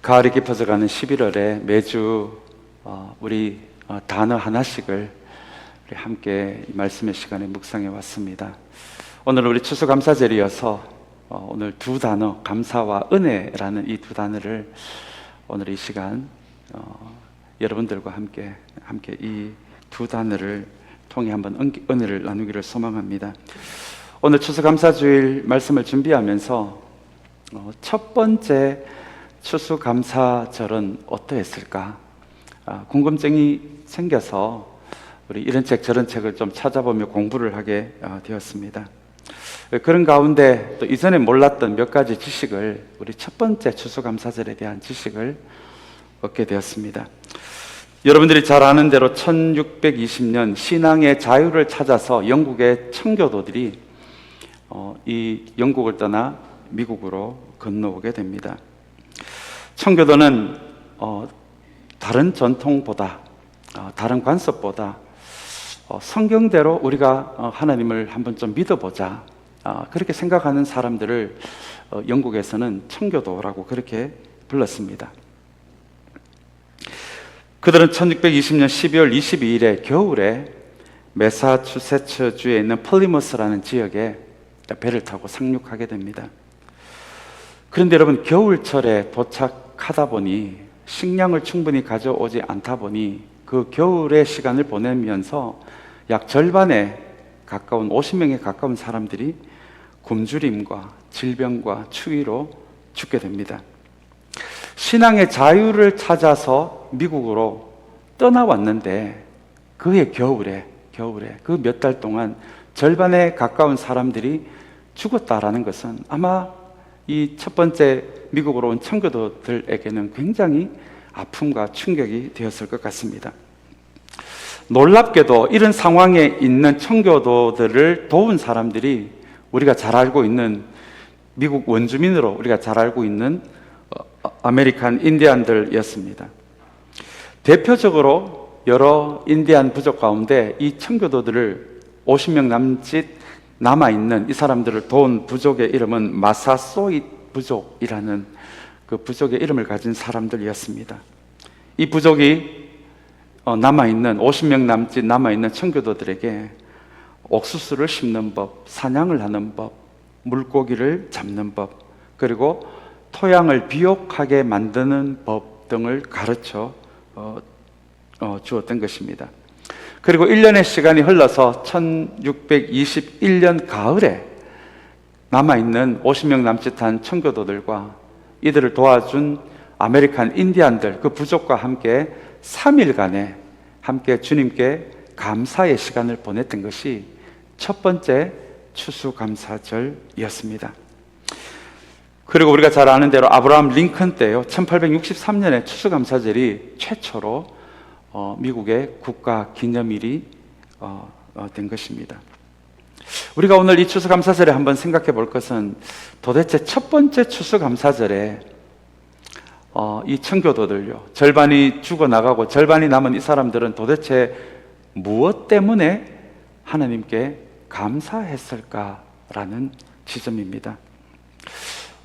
가을이 깊어져가는 11월에 매주 우리 단어 하나씩을 우리 함께 이 말씀의 시간에 묵상해 왔습니다. 오늘 우리 추수감사절이어서 오늘 두 단어, 감사와 은혜라는 이 두 단어를 오늘 이 시간 여러분들과 함께 이 두 단어를 통해 한번 은혜를 나누기를 소망합니다. 오늘 추수감사주일 말씀을 준비하면서 첫 번째 추수감사절은 어떠했을까? 궁금증이 생겨서 우리 이런 책 저런 책을 좀 찾아보며 공부를 하게 되었습니다. 그런 가운데 또 이전에 몰랐던 몇 가지 지식을 우리 첫 번째 추수감사절에 대한 지식을 얻게 되었습니다. 여러분들이 잘 아는 대로 1620년 신앙의 자유를 찾아서 영국의 청교도들이 이 영국을 떠나 미국으로 건너오게 됩니다. 청교도는 다른 전통보다 다른 관습보다 성경대로 우리가 하나님을 한번 좀 믿어보자 그렇게 생각하는 사람들을 영국에서는 청교도라고 그렇게 불렀습니다. 그들은 1620년 12월 22일에 겨울에 매사추세츠주에 있는 플리머스라는 지역에 배를 타고 상륙하게 됩니다. 그런데 여러분, 겨울철에 도착하다 보니 식량을 충분히 가져오지 않다 보니 그 겨울의 시간을 보내면서 약 절반에 가까운 50명에 가까운 사람들이 굶주림과 질병과 추위로 죽게 됩니다. 신앙의 자유를 찾아서 미국으로 떠나왔는데 그해 겨울에 그 몇 달 동안 절반에 가까운 사람들이 죽었다라는 것은 아마 이 첫 번째 미국으로 온 청교도들에게는 굉장히 아픔과 충격이 되었을 것 같습니다. 놀랍게도 이런 상황에 있는 청교도들을 도운 사람들이 우리가 잘 알고 있는 미국 원주민으로 우리가 잘 알고 있는 아메리칸 인디안들이었습니다. 대표적으로 여러 인디안 부족 가운데 이 청교도들을 50명 남짓 남아있는 이 사람들을 도운 부족의 이름은 마사소잇 부족이라는 그 부족의 이름을 가진 사람들이었습니다. 이 부족이 남아있는 50명 남짓 남아있는 청교도들에게 옥수수를 심는 법, 사냥을 하는 법, 물고기를 잡는 법, 그리고 토양을 비옥하게 만드는 법 등을 가르쳐 주었던 것입니다. 그리고 1년의 시간이 흘러서 1621년 가을에 남아있는 50명 남짓한 청교도들과 이들을 도와준 아메리칸 인디안들, 그 부족과 함께 3일간의 함께 주님께 감사의 시간을 보냈던 것이 첫 번째 추수감사절이었습니다. 그리고 우리가 잘 아는 대로 아브라함 링컨 때요, 1863년에 추수감사절이 최초로 미국의 국가 기념일이 된 것입니다. 우리가 오늘 이 추수감사절에 한번 생각해 볼 것은 도대체 첫 번째 추수감사절에 이 청교도들요, 절반이 죽어나가고 절반이 남은 이 사람들은 도대체 무엇 때문에 하나님께 감사했을까라는 지점입니다.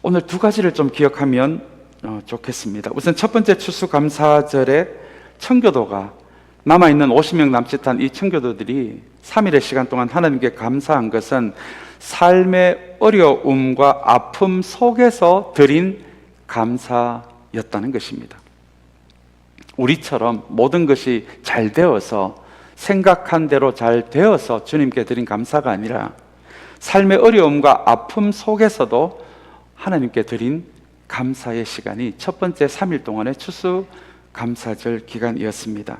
오늘 두 가지를 좀 기억하면 좋겠습니다. 우선 첫 번째 추수감사절에 청교도가 남아있는 50명 남짓한 이 청교도들이 3일의 시간 동안 하나님께 감사한 것은 삶의 어려움과 아픔 속에서 드린 감사였다는 것입니다. 우리처럼 모든 것이 잘 되어서 생각한 대로 잘 되어서 주님께 드린 감사가 아니라 삶의 어려움과 아픔 속에서도 하나님께 드린 감사의 시간이 첫 번째 3일 동안의 추수감사절 기간이었습니다.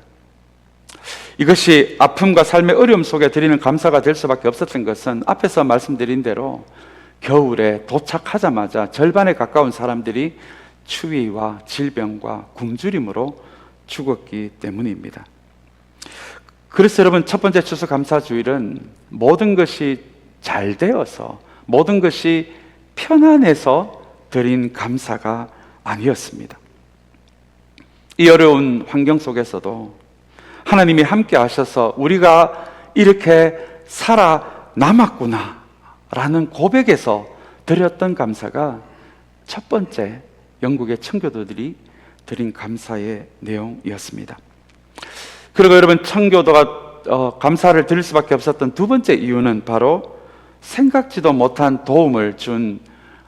이것이 아픔과 삶의 어려움 속에 드리는 감사가 될 수밖에 없었던 것은 앞에서 말씀드린 대로 겨울에 도착하자마자 절반에 가까운 사람들이 추위와 질병과 굶주림으로 죽었기 때문입니다. 그래서 여러분, 첫 번째 추수감사주일은 모든 것이 잘 되어서 모든 것이 편안해서 드린 감사가 아니었습니다. 이 어려운 환경 속에서도 하나님이 함께 하셔서 우리가 이렇게 살아남았구나 라는 고백에서 드렸던 감사가 첫 번째 영국의 청교도들이 드린 감사의 내용이었습니다. 그리고 여러분, 청교도가 감사를 드릴 수밖에 없었던 두 번째 이유는 바로 생각지도 못한 도움을 준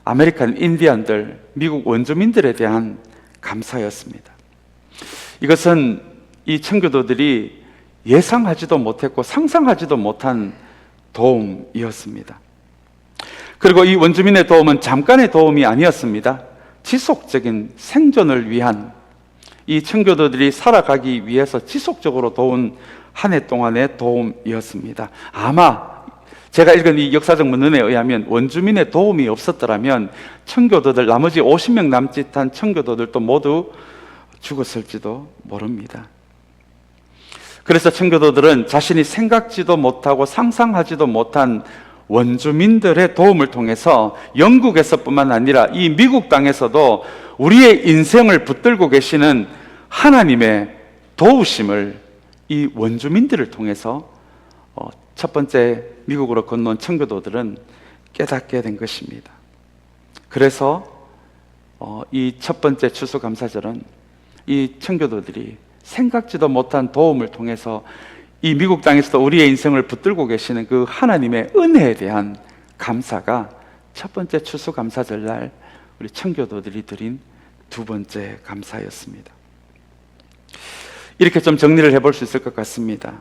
아메리칸 인디언들, 미국 원주민들에 대한 감사였습니다. 이것은 이 청교도들이 예상하지도 못했고 상상하지도 못한 도움이었습니다. 그리고 이 원주민의 도움은 잠깐의 도움이 아니었습니다. 지속적인 생존을 위한, 이 청교도들이 살아가기 위해서 지속적으로 도운 한 해 동안의 도움이었습니다. 아마 제가 읽은 이 역사적 문헌에 의하면 원주민의 도움이 없었더라면 청교도들, 나머지 50명 남짓한 청교도들도 모두 죽었을지도 모릅니다. 그래서 청교도들은 자신이 생각지도 못하고 상상하지도 못한 원주민들의 도움을 통해서 영국에서뿐만 아니라 이 미국 땅에서도 우리의 인생을 붙들고 계시는 하나님의 도우심을 이 원주민들을 통해서 첫 번째 미국으로 건너온 청교도들은 깨닫게 된 것입니다. 그래서 이 첫 번째 추수감사절은 이 청교도들이 생각지도 못한 도움을 통해서 이 미국 땅에서도 우리의 인생을 붙들고 계시는 그 하나님의 은혜에 대한 감사가 첫 번째 추수감사절날 우리 청교도들이 드린 두 번째 감사였습니다. 이렇게 좀 정리를 해볼 수 있을 것 같습니다.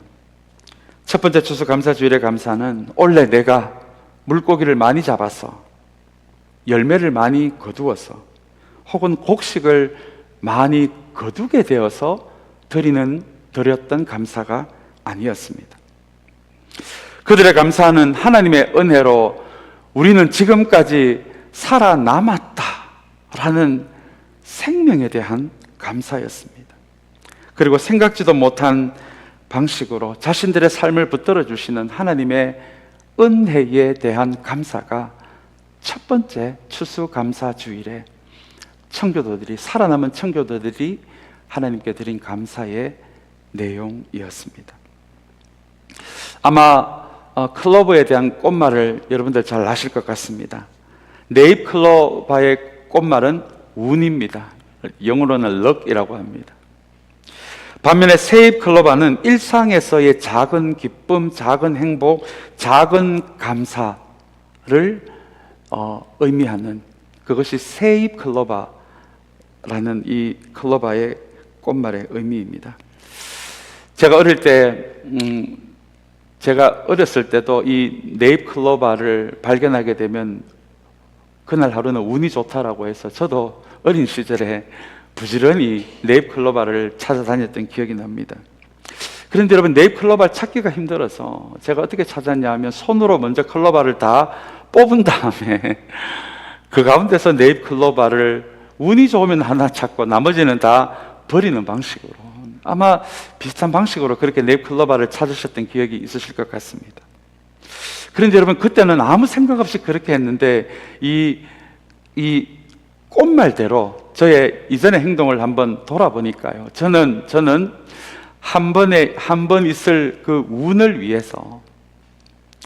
첫 번째 추수감사주일의 감사는 원래 내가 물고기를 많이 잡아서 열매를 많이 거두어서 혹은 곡식을 많이 거두게 되어서 드렸던 감사가 아니었습니다. 그들의 감사는 하나님의 은혜로 우리는 지금까지 살아남았다라는 생명에 대한 감사였습니다. 그리고 생각지도 못한 방식으로 자신들의 삶을 붙들어 주시는 하나님의 은혜에 대한 감사가 첫 번째 추수감사주일에 살아남은 청교도들이 하나님께 드린 감사의 내용이었습니다. 아마 클로버에 대한 꽃말을 여러분들 잘 아실 것 같습니다. 네잎클로바의 꽃말은 운입니다. 영어로는 럭이라고 합니다. 반면에 세잎클로바는 일상에서의 작은 기쁨, 작은 행복, 작은 감사를 의미하는, 그것이 세잎클로바라는 이 클로바의 꽃말의 의미입니다. 제가 어렸을 때도 이 네잎클로바를 발견하게 되면 그날 하루는 운이 좋다라고 해서 저도 어린 시절에 부지런히 네잎클로바를 찾아다녔던 기억이 납니다. 그런데 여러분, 네잎클로바를 찾기가 힘들어서 제가 어떻게 찾았냐 하면 손으로 먼저 클로바를 다 뽑은 다음에 그 가운데서 네잎클로바를 운이 좋으면 하나 찾고 나머지는 다 버리는 방식으로, 아마 비슷한 방식으로 그렇게 네잎클로바를 찾으셨던 기억이 있으실 것 같습니다. 그런데 여러분, 그때는 아무 생각 없이 그렇게 했는데 이 꽃말대로 저의 이전의 행동을 한번 돌아보니까요, 저는 한 번 있을 그 운을 위해서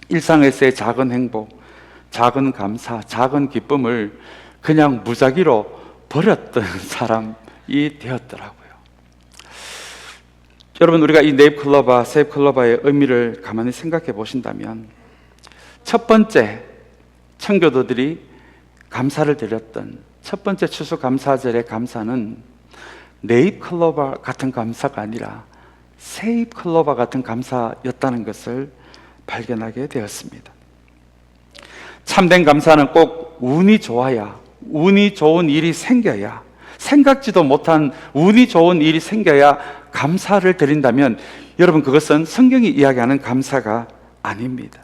일상에서의 작은 행복, 작은 감사, 작은 기쁨을 그냥 무작위로 버렸던 사람이 되었더라고요. 여러분, 우리가 이 네잎클로바, 세잎클로바의 의미를 가만히 생각해 보신다면, 첫 번째 청교도들이 감사를 드렸던 첫 번째 추수감사절의 감사는 네잎클로바 같은 감사가 아니라 세잎클로바 같은 감사였다는 것을 발견하게 되었습니다. 참된 감사는 꼭 운이 좋아야, 운이 좋은 일이 생겨야, 생각지도 못한 운이 좋은 일이 생겨야 감사를 드린다면 여러분, 그것은 성경이 이야기하는 감사가 아닙니다.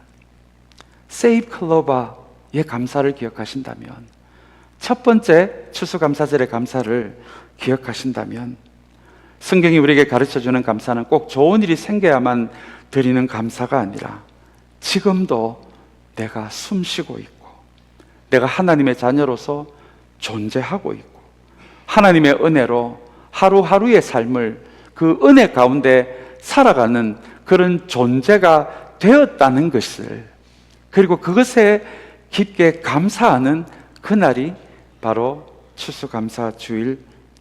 세잎클로바의 감사를 기억하신다면, 첫 번째 추수감사절의 감사를 기억하신다면, 성경이 우리에게 가르쳐주는 감사는 꼭 좋은 일이 생겨야만 드리는 감사가 아니라 지금도 내가 숨쉬고 있고 내가 하나님의 자녀로서 존재하고 있고 하나님의 은혜로 하루하루의 삶을 그 은혜 가운데 살아가는 그런 존재가 되었다는 것을, 그리고 그것에 깊게 감사하는 그날이 바로 추수감사 주일인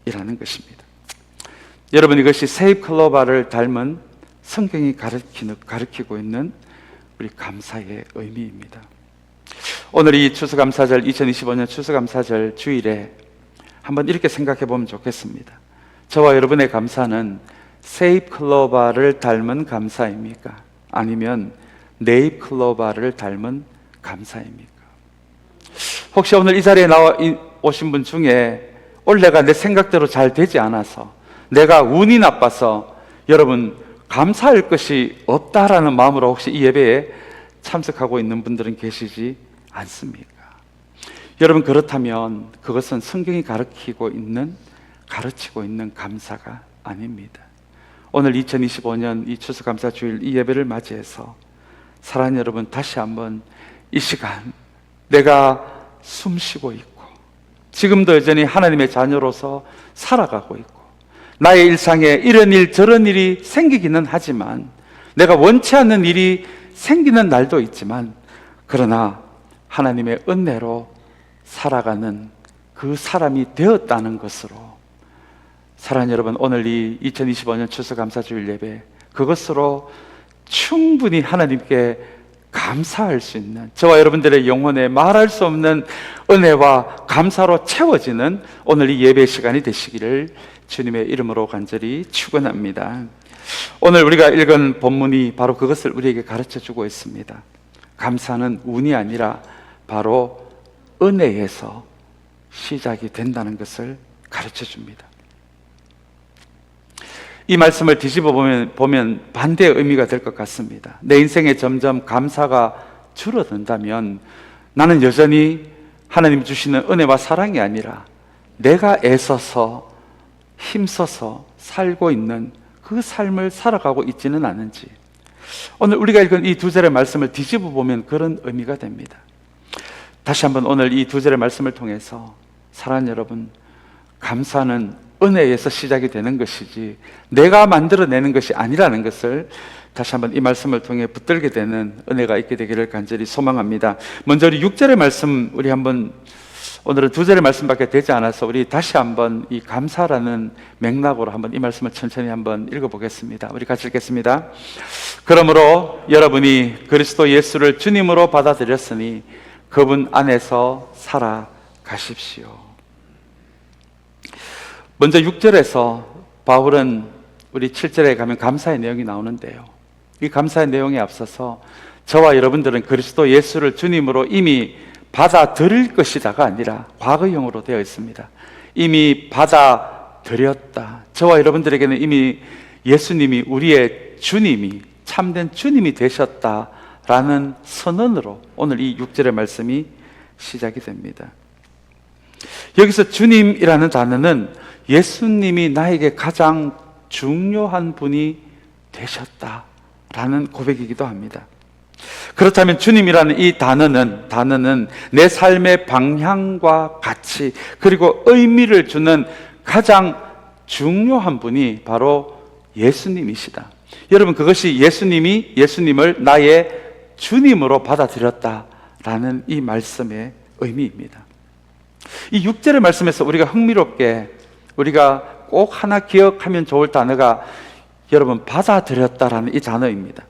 감사이라는 것입니다. 여러분, 이것이 세입클로바를 닮은 성경이 가르치고 있는 우리 감사의 의미입니다. 오늘 이 추수감사절, 2025년 추수감사절 주일에 한번 이렇게 생각해 보면 좋겠습니다. 저와 여러분의 감사는 세입클로바를 닮은 감사입니까? 아니면 네잎클로바를 닮은 감사입니까? 혹시 오늘 이 자리에 나와 오신 분 중에 올해가 내 생각대로 잘 되지 않아서, 내가 운이 나빠서 여러분 감사할 것이 없다라는 마음으로 혹시 이 예배에 참석하고 있는 분들은 계시지 않습니까? 여러분, 그렇다면 그것은 성경이 가르치고 있는 감사가 아닙니다. 오늘 2025년 이 추수감사 주일 이 예배를 맞이해서 사랑하는 여러분, 다시 한번 이 시간 내가 숨쉬고 있고 지금도 여전히 하나님의 자녀로서 살아가고 있고 나의 일상에 이런 일 저런 일이 생기기는 하지만, 내가 원치 않는 일이 생기는 날도 있지만, 그러나 하나님의 은혜로 살아가는 그 사람이 되었다는 것으로, 사랑하는 여러분, 오늘 이 2025년 추수감사주일 예배, 그것으로 충분히 하나님께 감사할 수 있는, 저와 여러분들의 영혼에 말할 수 없는 은혜와 감사로 채워지는 오늘 이 예배 시간이 되시기를 주님의 이름으로 간절히 축원합니다. 오늘 우리가 읽은 본문이 바로 그것을 우리에게 가르쳐주고 있습니다. 감사는 운이 아니라 바로 은혜에서 시작이 된다는 것을 가르쳐줍니다. 이 말씀을 뒤집어 보면 반대의 의미가 될 것 같습니다. 내 인생에 점점 감사가 줄어든다면 나는 여전히 하나님 주시는 은혜와 사랑이 아니라 내가 애써서 힘써서 살고 있는 그 삶을 살아가고 있지는 않은지, 오늘 우리가 읽은 이 두 절의 말씀을 뒤집어 보면 그런 의미가 됩니다. 다시 한번 오늘 이 두 절의 말씀을 통해서 사랑하는 여러분, 감사는 은혜에서 시작이 되는 것이지 내가 만들어내는 것이 아니라는 것을 다시 한번 이 말씀을 통해 붙들게 되는 은혜가 있게 되기를 간절히 소망합니다. 먼저 우리 6절의 말씀, 우리 한번, 오늘은 2절의 말씀밖에 되지 않아서 우리 다시 한번 이 감사라는 맥락으로 한번 이 말씀을 천천히 한번 읽어보겠습니다. 우리 같이 읽겠습니다. 그러므로 여러분이 그리스도 예수를 주님으로 받아들였으니 그분 안에서 살아가십시오. 먼저 6절에서 바울은 우리 7절에 가면 감사의 내용이 나오는데요, 이 감사의 내용에 앞서서 저와 여러분들은 그리스도 예수를 주님으로 이미 받아들일 것이다가 아니라 과거형으로 되어 있습니다. 이미 받아들였다. 저와 여러분들에게는 이미 예수님이 우리의 주님이, 참된 주님이 되셨다라는 선언으로 오늘 이 6절의 말씀이 시작이 됩니다. 여기서 주님이라는 단어는 예수님이 나에게 가장 중요한 분이 되셨다라는 고백이기도 합니다. 그렇다면 주님이라는 이 단어는 내 삶의 방향과 가치 그리고 의미를 주는 가장 중요한 분이 바로 예수님이시다. 여러분, 그것이 예수님을 나의 주님으로 받아들였다라는 이 말씀의 의미입니다. 이 6절의 말씀에서 우리가 흥미롭게 우리가 꼭 하나 기억하면 좋을 단어가 여러분 받아들였다라는 이 단어입니다.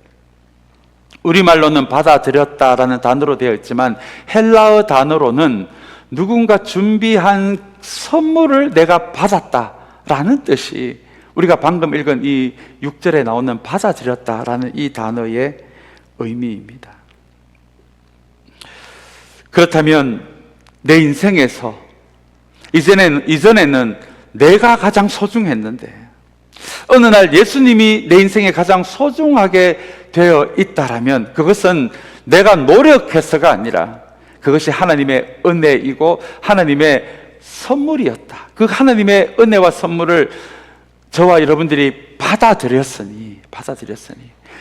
우리말로는 받아들였다라는 단어로 되어 있지만 헬라어 단어로는 누군가 준비한 선물을 내가 받았다라는 뜻이, 우리가 방금 읽은 이 6절에 나오는 받아들였다라는 이 단어의 의미입니다. 그렇다면 내 인생에서 이전에는 내가 가장 소중했는데 어느 날 예수님이 내 인생에 가장 소중하게 되어 있다라면 그것은 내가 노력해서가 아니라 그것이 하나님의 은혜이고 하나님의 선물이었다. 그 하나님의 은혜와 선물을 저와 여러분들이 받아들였으니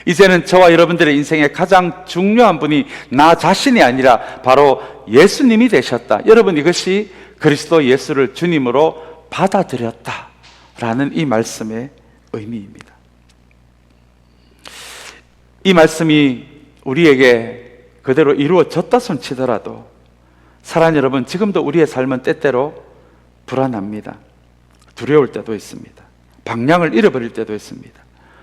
이제는 저와 여러분들의 인생에 가장 중요한 분이 나 자신이 아니라 바로 예수님이 되셨다. 여러분, 이것이 그리스도 예수를 주님으로 받아들였다라는 이 말씀의 의미입니다. 이 말씀이 우리에게 그대로 이루어졌다 손치더라도 사랑하는 여러분, 지금도 우리의 삶은 때때로 불안합니다. 두려울 때도 있습니다. 방향을 잃어버릴 때도 있습니다.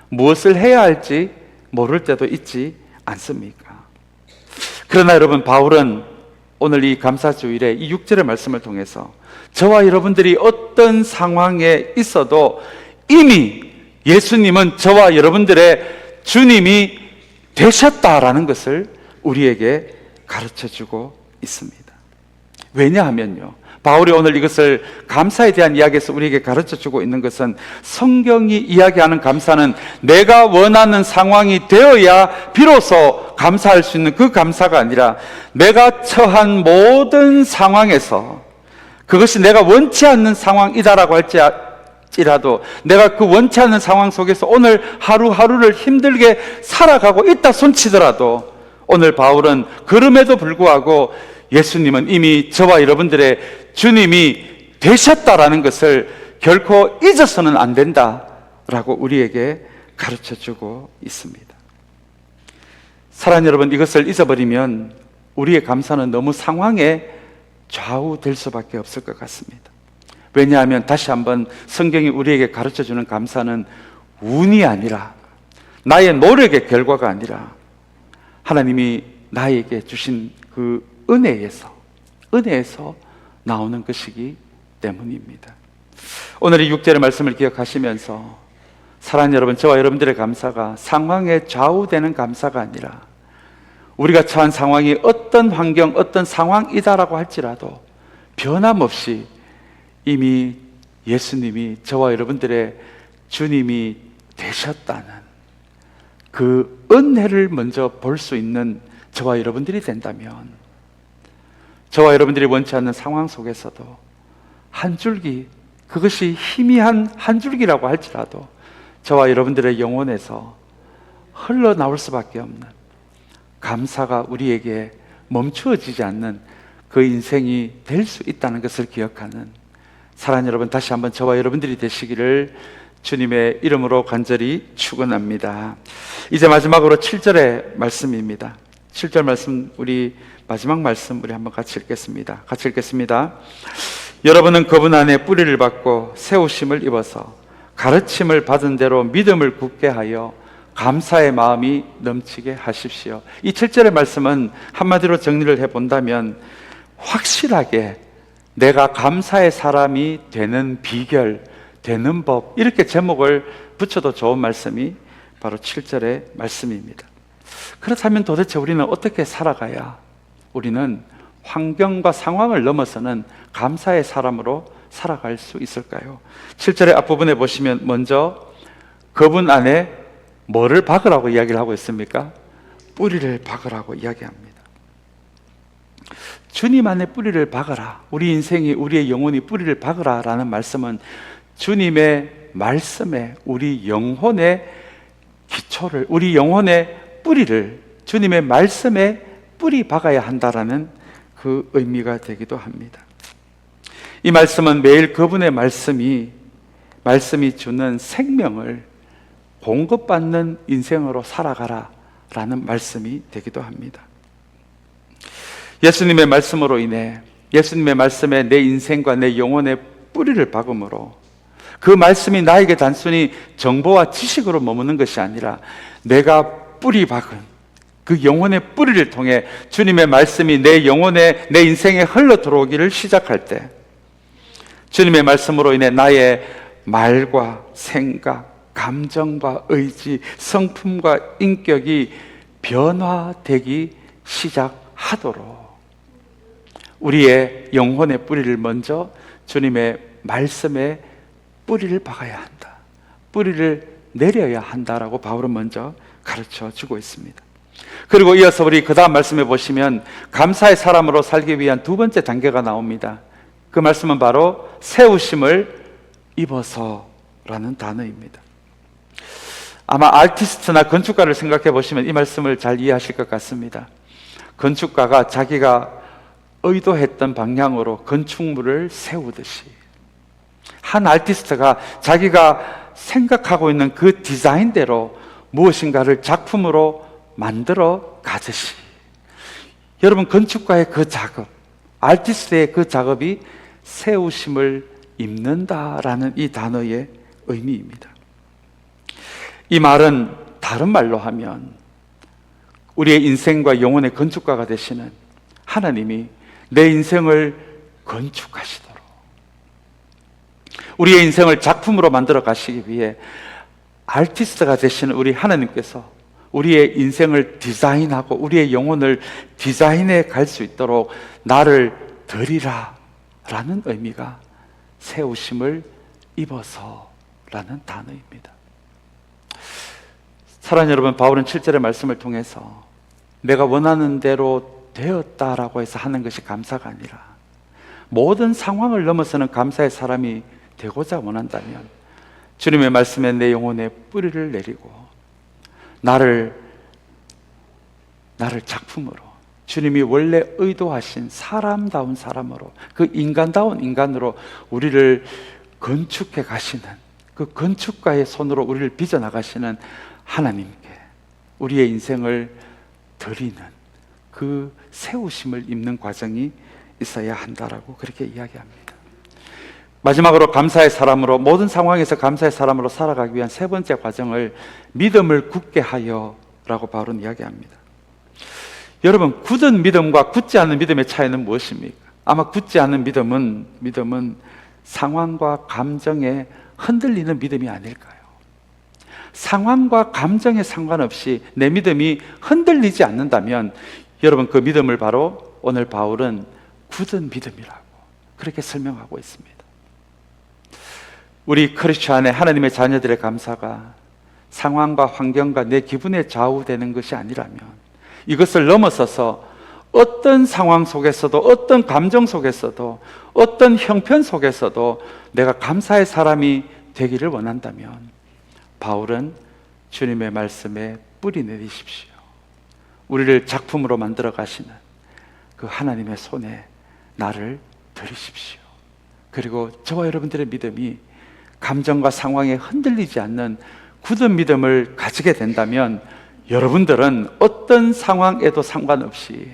무엇을 해야 할지 모를 때도 있지 않습니까? 그러나 여러분, 바울은 오늘 이 감사주일에 이 6절의 말씀을 통해서 저와 여러분들이 어떤 상황에 있어도 이미 예수님은 저와 여러분들의 주님이 되셨다라는 것을 우리에게 가르쳐주고 있습니다. 왜냐하면요, 바울이 오늘 이것을 감사에 대한 이야기에서 우리에게 가르쳐주고 있는 것은 성경이 이야기하는 감사는 내가 원하는 상황이 되어야 비로소 감사할 수 있는 그 감사가 아니라 내가 처한 모든 상황에서 그것이 내가 원치 않는 상황이다라고 할지라도 내가 그 원치 않는 상황 속에서 오늘 하루하루를 힘들게 살아가고 있다 손치더라도 오늘 바울은 그럼에도 불구하고 예수님은 이미 저와 여러분들의 주님이 되셨다라는 것을 결코 잊어서는 안 된다라고 우리에게 가르쳐주고 있습니다. 사랑하는 여러분, 이것을 잊어버리면 우리의 감사는 너무 상황에 좌우될 수밖에 없을 것 같습니다. 왜냐하면 다시 한번 성경이 우리에게 가르쳐주는 감사는 운이 아니라 나의 노력의 결과가 아니라 하나님이 나에게 주신 그 은혜에서 나오는 것이기 때문입니다. 오늘 이 6절의 말씀을 기억하시면서 사랑하는 여러분, 저와 여러분들의 감사가 상황에 좌우되는 감사가 아니라 우리가 처한 상황이 어떤 환경, 어떤 상황이다라고 할지라도 변함없이 이미 예수님이 저와 여러분들의 주님이 되셨다는 그 은혜를 먼저 볼 수 있는 저와 여러분들이 된다면 저와 여러분들이 원치 않는 상황 속에서도 한 줄기, 그것이 희미한 한 줄기라고 할지라도 저와 여러분들의 영혼에서 흘러나올 수밖에 없는 감사가 우리에게 멈추어지지 않는 그 인생이 될 수 있다는 것을 기억하는 사랑하는 여러분, 다시 한번 저와 여러분들이 되시기를 주님의 이름으로 간절히 축원합니다. 이제 마지막으로 7절의 말씀입니다. 7절 말씀, 우리 마지막 말씀 우리 한번 같이 읽겠습니다. 같이 읽겠습니다. 여러분은 그분 안에 뿌리를 받고 세우심을 입어서 가르침을 받은 대로 믿음을 굳게 하여 감사의 마음이 넘치게 하십시오. 이 7절의 말씀은 한마디로 정리를 해본다면 확실하게 내가 감사의 사람이 되는 비결, 되는 법, 이렇게 제목을 붙여도 좋은 말씀이 바로 7절의 말씀입니다. 그렇다면 도대체 우리는 어떻게 살아가야 우리는 환경과 상황을 넘어서는 감사의 사람으로 살아갈 수 있을까요? 7절의 앞부분에 보시면 먼저 그분 안에 뭐를 박으라고 이야기를 하고 있습니까? 뿌리를 박으라고 이야기합니다. 주님 안에 뿌리를 박으라, 우리 인생이, 우리의 영혼이 뿌리를 박으라 라는 말씀은 주님의 말씀에 우리 영혼의 기초를, 우리 영혼의 뿌리를 주님의 말씀에 뿌리 박아야 한다라는 그 의미가 되기도 합니다. 이 말씀은 매일 그분의 말씀이 주는 생명을 공급받는 인생으로 살아가라 라는 말씀이 되기도 합니다. 예수님의 말씀으로 인해, 예수님의 말씀에 내 인생과 내 영혼의 뿌리를 박음으로 그 말씀이 나에게 단순히 정보와 지식으로 머무는 것이 아니라 내가 뿌리 박은 그 영혼의 뿌리를 통해 주님의 말씀이 내 영혼에, 내 인생에 흘러 들어오기를 시작할 때 주님의 말씀으로 인해 나의 말과 생각, 감정과 의지, 성품과 인격이 변화되기 시작하도록 우리의 영혼의 뿌리를 먼저 주님의 말씀에 뿌리를 박아야 한다, 뿌리를 내려야 한다라고 바울은 먼저 가르쳐 주고 있습니다. 그리고 이어서 우리 그 다음 말씀에 보시면 감사의 사람으로 살기 위한 두 번째 단계가 나옵니다. 그 말씀은 바로 세우심을 입어서라는 단어입니다. 아마 아티스트나 건축가를 생각해 보시면 이 말씀을 잘 이해하실 것 같습니다. 건축가가 자기가 의도했던 방향으로 건축물을 세우듯이 한 아티스트가 자기가 생각하고 있는 그 디자인대로 무엇인가를 작품으로 만들어 가듯이 여러분, 건축가의 그 작업, 아티스트의 그 작업이 세우심을 입는다라는 이 단어의 의미입니다. 이 말은 다른 말로 하면 우리의 인생과 영혼의 건축가가 되시는 하나님이 내 인생을 건축하시도록, 우리의 인생을 작품으로 만들어 가시기 위해 아티스트가 되시는 우리 하나님께서 우리의 인생을 디자인하고 우리의 영혼을 디자인해 갈 수 있도록 나를 드리라 라는 의미가 세우심을 입어서 라는 단어입니다. 사랑하는 여러분, 바울은 7절의 말씀을 통해서 내가 원하는 대로 되었다라고 해서 하는 것이 감사가 아니라 모든 상황을 넘어서는 감사의 사람이 되고자 원한다면 주님의 말씀에 내 영혼에 뿌리를 내리고 나를 작품으로, 주님이 원래 의도하신 사람다운 사람으로, 그 인간다운 인간으로 우리를 건축해 가시는, 그 건축가의 손으로 우리를 빚어나가시는 하나님께 우리의 인생을 드리는 그 세우심을 입는 과정이 있어야 한다라고 그렇게 이야기합니다. 마지막으로 감사의 사람으로, 모든 상황에서 감사의 사람으로 살아가기 위한 세 번째 과정을 믿음을 굳게 하여 라고 바울은 이야기합니다. 여러분, 굳은 믿음과 굳지 않은 믿음의 차이는 무엇입니까? 아마 굳지 않은 믿음은 상황과 감정에 흔들리는 믿음이 아닐까요? 상황과 감정에 상관없이 내 믿음이 흔들리지 않는다면 여러분, 그 믿음을 바로 오늘 바울은 굳은 믿음이라고 그렇게 설명하고 있습니다. 우리 크리스찬의 하나님의 자녀들의 감사가 상황과 환경과 내 기분에 좌우되는 것이 아니라면, 이것을 넘어서서 어떤 상황 속에서도, 어떤 감정 속에서도, 어떤 형편 속에서도 내가 감사의 사람이 되기를 원한다면 바울은 주님의 말씀에 뿌리 내리십시오. 우리를 작품으로 만들어 가시는 그 하나님의 손에 나를 드리십시오. 그리고 저와 여러분들의 믿음이 감정과 상황에 흔들리지 않는 굳은 믿음을 가지게 된다면 여러분들은 어떤 상황에도 상관없이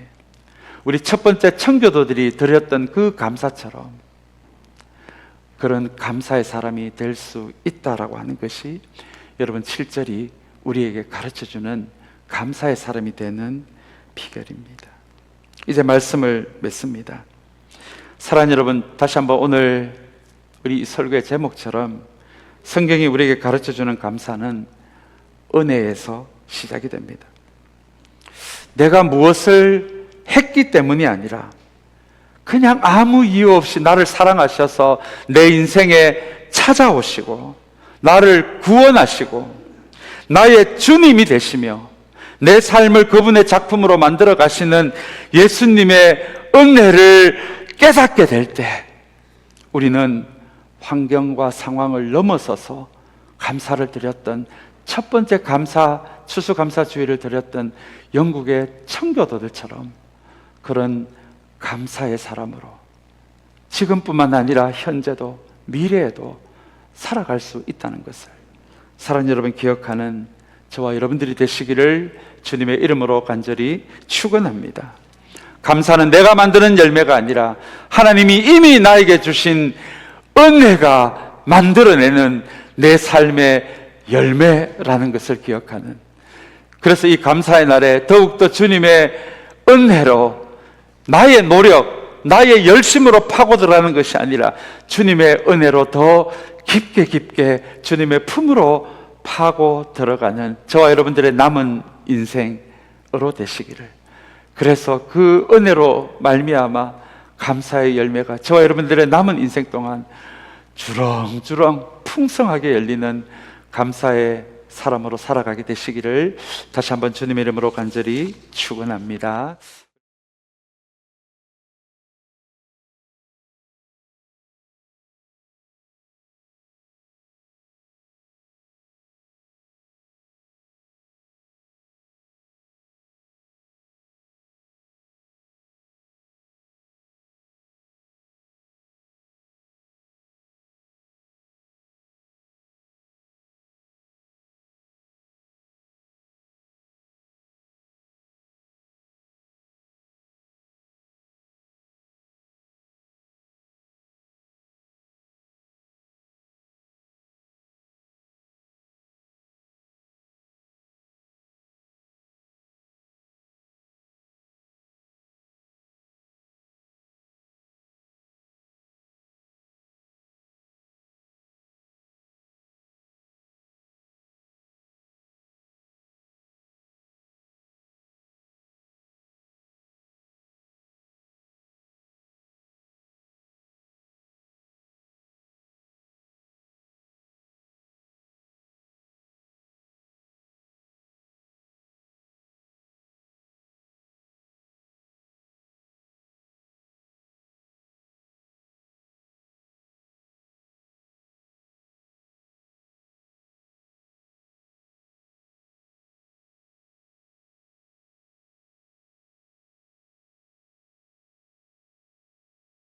우리 첫 번째 청교도들이 드렸던 그 감사처럼 그런 감사의 사람이 될 수 있다라고 하는 것이 여러분 7절이 우리에게 가르쳐주는 감사의 사람이 되는 비결입니다. 이제 말씀을 맺습니다. 사랑하는 여러분, 다시 한번 오늘 우리 이 설교의 제목처럼 성경이 우리에게 가르쳐주는 감사는 은혜에서 시작이 됩니다. 내가 무엇을 했기 때문이 아니라 그냥 아무 이유 없이 나를 사랑하셔서 내 인생에 찾아오시고 나를 구원하시고 나의 주님이 되시며 내 삶을 그분의 작품으로 만들어 가시는 예수님의 은혜를 깨닫게 될 때 우리는 환경과 상황을 넘어서서 감사를 드렸던 첫 번째 추수감사주의를 드렸던 영국의 청교도들처럼 그런 감사의 사람으로 지금뿐만 아니라 현재도 미래에도 살아갈 수 있다는 것을 사랑하는 여러분 기억하는 저와 여러분들이 되시기를 주님의 이름으로 간절히 축원합니다. 감사는 내가 만드는 열매가 아니라 하나님이 이미 나에게 주신 은혜가 만들어내는 내 삶의 열매라는 것을 기억하는, 그래서 이 감사의 날에 더욱더 주님의 은혜로 나의 노력, 나의 열심으로 파고들어가는 것이 아니라 주님의 은혜로 더 깊게 주님의 품으로 파고 들어가는 저와 여러분들의 남은 인생으로 되시기를, 그래서 그 은혜로 말미암아 감사의 열매가 저와 여러분들의 남은 인생 동안 주렁주렁 풍성하게 열리는 감사의 사람으로 살아가게 되시기를 다시 한번 주님의 이름으로 간절히 축원합니다.